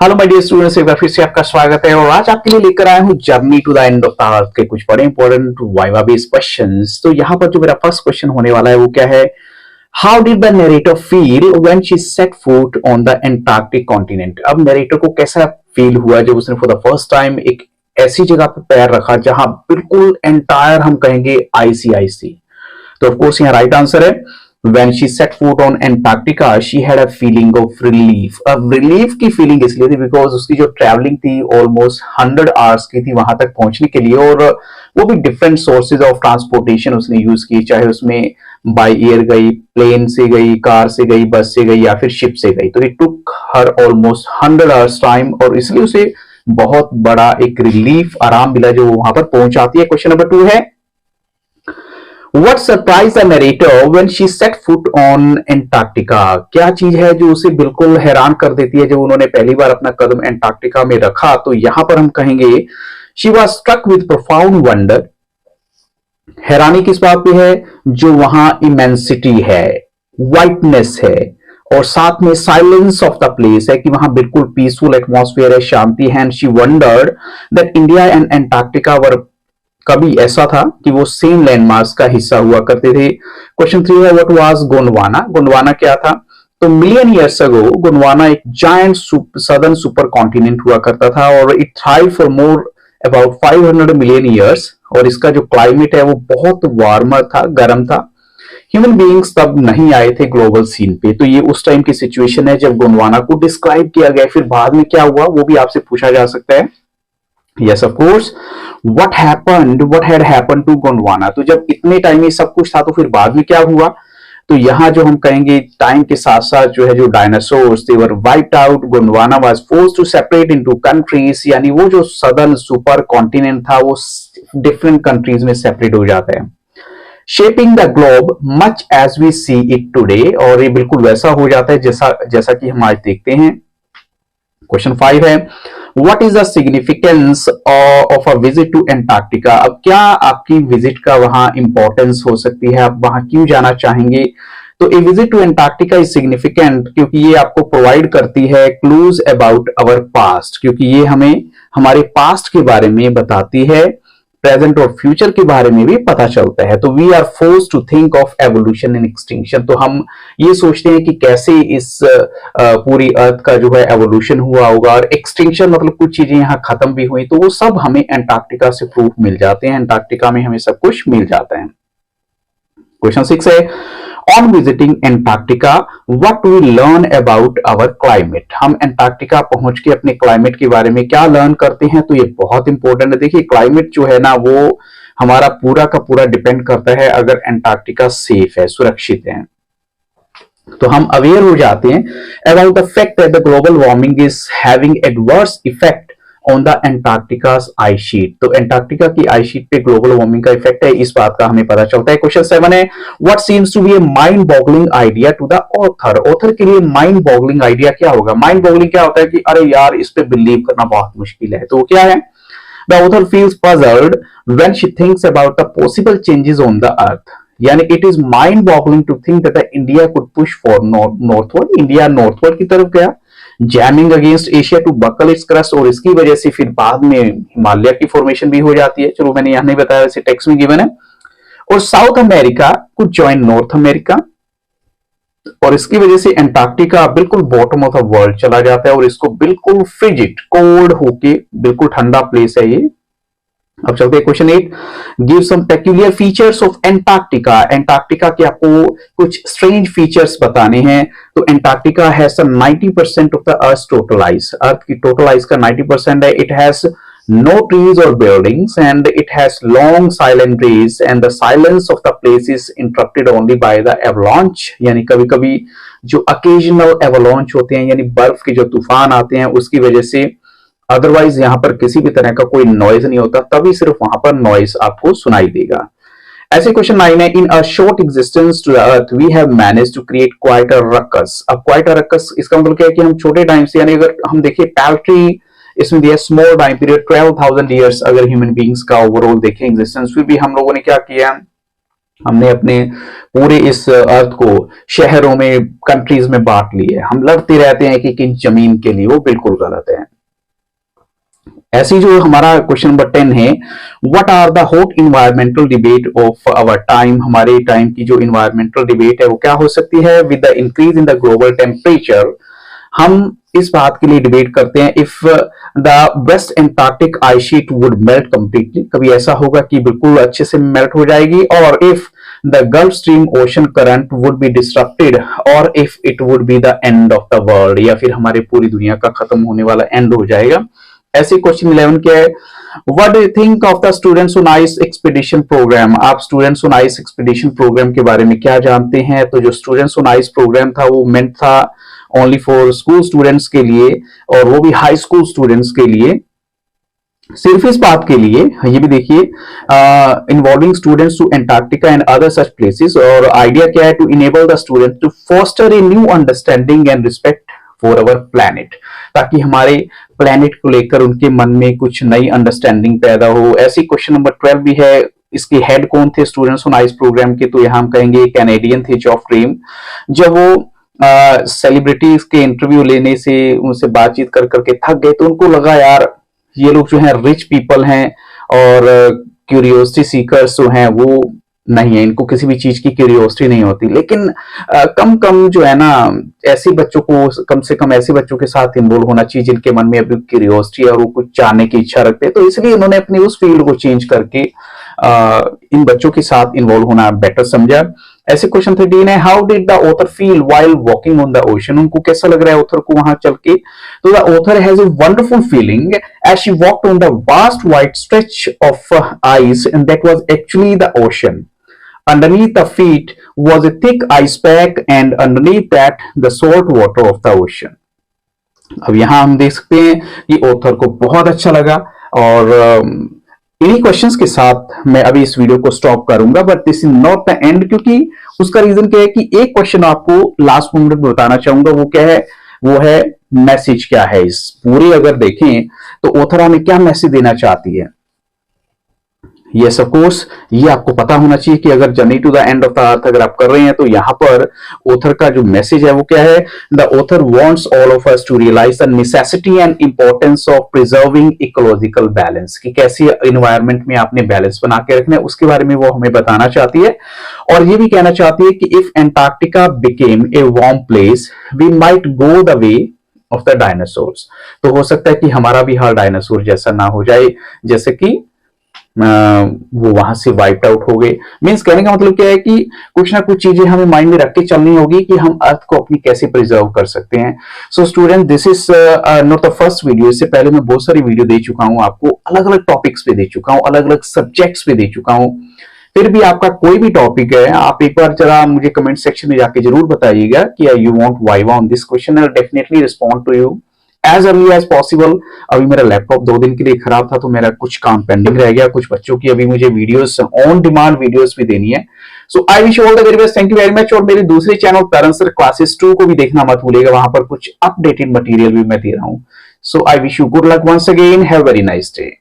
Hello my dear students, एक बार फिर से आपका स्वागत है और आज आपके लिए लेकर आया हूं journey to the end of the earth के कुछ बड़े इंपॉर्टेंट वाइवा बेस्ड क्वेश्चंस। तो यहाँ पर जो मेरा फर्स्ट क्वेश्चन होने वाला है वो क्या है, how did the narrator feel when she said foot on the Antarctic continent. अब नरेटर को कैसा फील हुआ जब उसने फॉर द फर्स्ट टाइम एक ऐसी जगह पर पैर रखा जहां बिल्कुल एंटायर हम कहेंगे आईसी आईसी। तो ऑफ कोर्स यहाँ राइट आंसर है, when she set foot on Antarctica, she had a feeling of relief। अब रिलीफ की फीलिंग इसलिए थी बिकॉज उसकी जो ट्रैवलिंग थी ऑलमोस्ट 100 आवर्स की थी वहां तक पहुंचने के लिए, और वो भी डिफरेंट सोर्सेज ऑफ ट्रांसपोर्टेशन उसने यूज की, चाहे उसमें बाय एयर गई, प्लेन से गई, कार से गई, बस से गई या फिर शिप से गई। तो it took her almost 100 hours time और इसलिए उसे बहुत बड़ा एक रिलीफ आराम मिला जो वहां पर पहुंचाती है। क्वेश्चन नंबर 2 है, What surprised the narrator when she set foot on Antarctica? क्या चीज है जो उसे बिल्कुल हैरान कर देती है जब उन्होंने पहली बार अपना कदम एंटार्क्टिका में रखा। तो यहां पर हम कहेंगे she was struck with profound wonder। हैरानी किस बात पे है, जो वहां इमेंसिटी है, वाइटनेस है और साथ में साइलेंस ऑफ द प्लेस है कि वहां बिल्कुल पीसफुल एटमॉस्फेयर है, शांति है। And she wondered that India and Antarctica were, कभी ऐसा था कि वो सेम लैंडमार्क्स का हिस्सा हुआ करते थे। क्वेश्चन 3 है, व्हाट वाज गोंडवाना। गोंडवाना क्या था, तो मिलियन ईयर्स अगो गोंडवाना एक जायंट सदर्न सुपर कॉन्टिनेंट हुआ करता था और it thrive for more about 500 million years, और इसका जो क्लाइमेट है वो बहुत वार्मर था, गर्म था। ह्यूमन बीइंग्स तब नहीं आए थे ग्लोबल सीन पे। तो ये उस टाइम की सिचुएशन है जब गोंडवाना को डिस्क्राइब किया गया। फिर बाद में क्या हुआ वो भी आपसे पूछा जा सकता है। Yes, of course. What happened? What had happened to Gondwana? तो जब इतने टाइम में सब कुछ था तो फिर बाद में क्या हुआ, तो यहाँ जो हम कहेंगे टाइम के साथ साथ जो है जो dinosaurs they were wiped out। Gondwana was forced to separate into countries, यानी वो जो सदर्न सुपर कॉन्टिनेंट था वो डिफरेंट कंट्रीज में सेपरेट हो जाता है। Shaping the globe much as we see it today, और ये बिल्कुल वैसा हो जाता है जैसा कि हम आज देखते हैं। क्वेश्चन 5 है, What is the significance of a visit to Antarctica? अब क्या आपकी विजिट का वहां इंपॉर्टेंस हो सकती है, आप वहां क्यों जाना चाहेंगे। तो a visit to Antarctica is significant क्योंकि ये आपको प्रोवाइड करती है क्लूज अबाउट अवर पास्ट, क्योंकि ये हमें हमारे पास्ट के बारे में बताती है, प्रेजेंट और फ्यूचर के बारे में भी पता चलता है। तो we are force to think of evolution and extinction. तो हम ये सोचते हैं कि कैसे इस पूरी अर्थ का जो है एवोल्यूशन हुआ होगा और एक्सटिंक्शन मतलब कुछ चीजें यहाँ खत्म भी हुई, तो वो सब हमें एंटार्क्टिका से प्रूफ मिल जाते हैं। एंटार्क्टिका में हमें सब कुछ मिल जाता है। क्वेश्चन 6 है, on visiting Antarctica what we learn about our climate. हम एंटार्क्टिका पहुंच के अपने क्लाइमेट के बारे में क्या लर्न करते हैं। तो ये बहुत इंपॉर्टेंट है। देखिए क्लाइमेट जो है ना वो हमारा पूरा का पूरा डिपेंड करता है अगर एंटार्क्टिका सेफ है, सुरक्षित है, तो हम अवेयर हो जाते हैं about the fact that the global warming is having adverse effect on the Antarctica's ice sheet. तो एंटार्क्टिका की आइस शीट पे ग्लोबल वार्मिंग का इफेक्ट है, इस बात का हमें पता चलता है। क्वेश्चन 7 है, what seems to be a mind boggling idea to the author. Author के लिए माइंड बॉगलिंग आइडिया क्या होगा। माइंड बॉगलिंग क्या होता है कि अरे यार इस पे बिलीव करना बहुत मुश्किल है। तो क्या है, the author feels puzzled when she thinks about the possible changes on the earth, यानी it is mind boggling to think that India could push for northward, India northward की तरफ गया, jamming against Asia to buckle its crust, और इसकी वजह से फिर बाद में हिमालय की फॉर्मेशन भी हो जाती है। चलो मैंने यहां नहीं बताया, वैसे टेक्स्ट में गिवन है। और south America could join north America, और इसकी वजह से एंटार्क्टिका बिल्कुल बॉटम ऑफ द वर्ल्ड चला जाता है और इसको बिल्कुल फ्रिजिड कोल्ड होके बिल्कुल ठंडा प्लेस है ये। अब चलते हैं question 8, give some peculiar features of Antarctica. Antarctica के आपको कुछ स्ट्रेंज फीचर्स बताने हैं। तो Antarctica has some 90% of the earth total ice, earth की टोटल आइस का 90% है। इट हैज नो ट्रीज और buildings and it has long silent days and the silence of the place is interrupted only by the avalanche, यानी कभी कभी जो अकेजनल avalanche होते हैं यानी बर्फ के जो तूफान आते हैं उसकी वजह से, अदरवाइज यहां पर किसी भी तरह का कोई नॉइज नहीं होता, तभी सिर्फ वहां पर नॉइज आपको सुनाई देगा। ऐसे क्वेश्चन 9 है, in a short existence to the earth we have managed to create quite a ruckus. अब क्वाइट अ रक्कस इसका मतलब क्या है कि हम छोटे टाइम से, यानी अगर हम देखिए पैल्ट्री इसमें दिया स्मॉल टाइम पीरियड 12,000 ईयर्स, अगर ह्यूमन बींग्स का ओवरऑल देखें एग्जिस्टेंस, फिर भी हम लोगों ने क्या किया, हमने अपने पूरे इस अर्थ को शहरों में, कंट्रीज में बांट लिए। हम लड़ते रहते हैं कि किन जमीन के लिए, वो बिल्कुल गलत है। ऐसी जो हमारा क्वेश्चन नंबर 10 है, what are the hot environmental debate of our time. हमारे टाइम की जो इन्वायरमेंटल डिबेट है वो क्या हो सकती है? With the increase in the global temperature, हम इस बात के लिए डिबेट करते हैं, if the west Antarctic ice sheet would melt completely, कभी ऐसा होगा कि बिल्कुल अच्छे से मेल्ट हो जाएगी, और if the gulf stream ocean current would be disrupted, और if it would be the end of the world, या फिर हमारी पूरी दुनिया का खत्म होने वाला एंड हो जाएगा। ऐसे क्वेश्चन 11 क्या है? What do you think of the students on ice expedition program. आप students on ice expedition program के बारे में क्या जानते हैं? तो जो स्टूडेंट्स ऑन आइस प्रोग्राम था वो मेंट था ओनली फॉर स्कूल स्टूडेंट्स के लिए, और वो भी हाई स्कूल स्टूडेंट्स के लिए, सिर्फ इस बात के लिए, ये भी देखिए, involving students to Antarctica and other such places. और आइडिया क्या है? To enable the student to foster a new understanding and respect for our planet, ताकि हमारे प्लैनेट को लेकर उनके मन में कुछ नई अंडरस्टैंडिंग पैदा हो। ऐसी क्वेश्चन नंबर 12 भी है। इसके हेड कौन थे स्टूडेंट्स ऑन आइस प्रोग्राम के? तो यहां हम कहेंगे कैनेडियन थे, जॉफ ड्रीम। जब वो सेलिब्रिटीज के इंटरव्यू लेने से, उनसे बातचीत कर करके थक गए, तो उनको लगा यार ये लोग जो है रिच पीपल हैं, और क्यूरियोसिटी सीकर्स जो हैं वो नहीं है, इनको किसी भी चीज की क्यूरियोसिटी नहीं होती। लेकिन कम कम जो है ना, ऐसे बच्चों को, कम से कम ऐसे बच्चों के साथ इन्वॉल्व होना चाहिए जिनके मन में अभी क्यूरियोसिटी है और वो कुछ जानने की इच्छा रखते हैं। तो इसलिए इन्होंने अपनी उस फील्ड को चेंज करके इन बच्चों के साथ इन्वॉल्व होना बेटर समझा। ऐसे क्वेश्चन 13 है, how did the author feel while walking on the ocean. उनको कैसा लग रहा है ऑथर को वहां चल के? तो the author has a wonderful feeling as she walked on the vast wide stretch of ice, and that was actually the ocean. Underneath the feet was a thick ice pack, and underneath that the salt water of the ocean. अब यहां हम देख सकते हैं कि author को बहुत अच्छा लगा, और इन्हीं क्वेश्चंस के साथ मैं अभी इस वीडियो को स्टॉप करूंगा। But this is not the end, क्योंकि उसका रीजन क्या है कि एक क्वेश्चन आपको लास्ट मोमेंट में बताना चाहूंगा। वो क्या है? वो है मैसेज क्या है इस पूरे, अगर देखें तो ऑथर हमें क्या मैसेज देना चाहती है। यस ऑफ कोर्स, ये आपको पता होना चाहिए कि अगर journey to the end of the earth अगर आप कर रहे हैं तो यहां पर ऑथर का जो मैसेज है वो क्या है? The author wants all of us to realize the necessity and importance of preserving ecological balance, कि कैसी एनवायरनमेंट में आपने बैलेंस बना के रखना है, उसके बारे में वो हमें बताना चाहती है। और ये भी कहना चाहती है कि if Antarctica became a warm place we might go the way of the dinosaurs. तो हो सकता है कि हमारा भी हाल डायनासोर जैसा ना हो जाए, जैसे कि वो वहां से वाइप आउट हो गए। मींस कहने का मतलब क्या है कि कुछ ना कुछ चीजें हमें माइंड में रख के चलनी होगी कि हम अर्थ को अपनी कैसे प्रिजर्व कर सकते हैं। So student, this is not the first video. इससे पहले मैं बहुत सारी वीडियो दे चुका हूं आपको, अलग अलग टॉपिक्स पे दे चुका हूं, अलग अलग सब्जेक्ट्स पे दे चुका हूं। फिर भी आपका कोई भी टॉपिक है, आप एक बार जरा मुझे कमेंट सेक्शन में जाके जरूर बताइएगा कि you want viva on this question, I will definitely respond to you as early as possible. अभी मेरा लैपटॉप 2 दिन के लिए खराब था, तो मेरा कुछ काम पेंडिंग रह गया। कुछ बच्चों की अभी मुझे वीडियोस, ऑन डिमांड वीडियोस भी देनी है। So I wish you all the very best, thank you very much. और मेरे दूसरे चैनल पेरेंट्स सर क्लासेस 2 को भी देखना मत भूलिएगा, वहां पर कुछ अपडेटेड मटेरियल भी मैं दे रहा हूं। So I wish you good luck once again, have very nice day.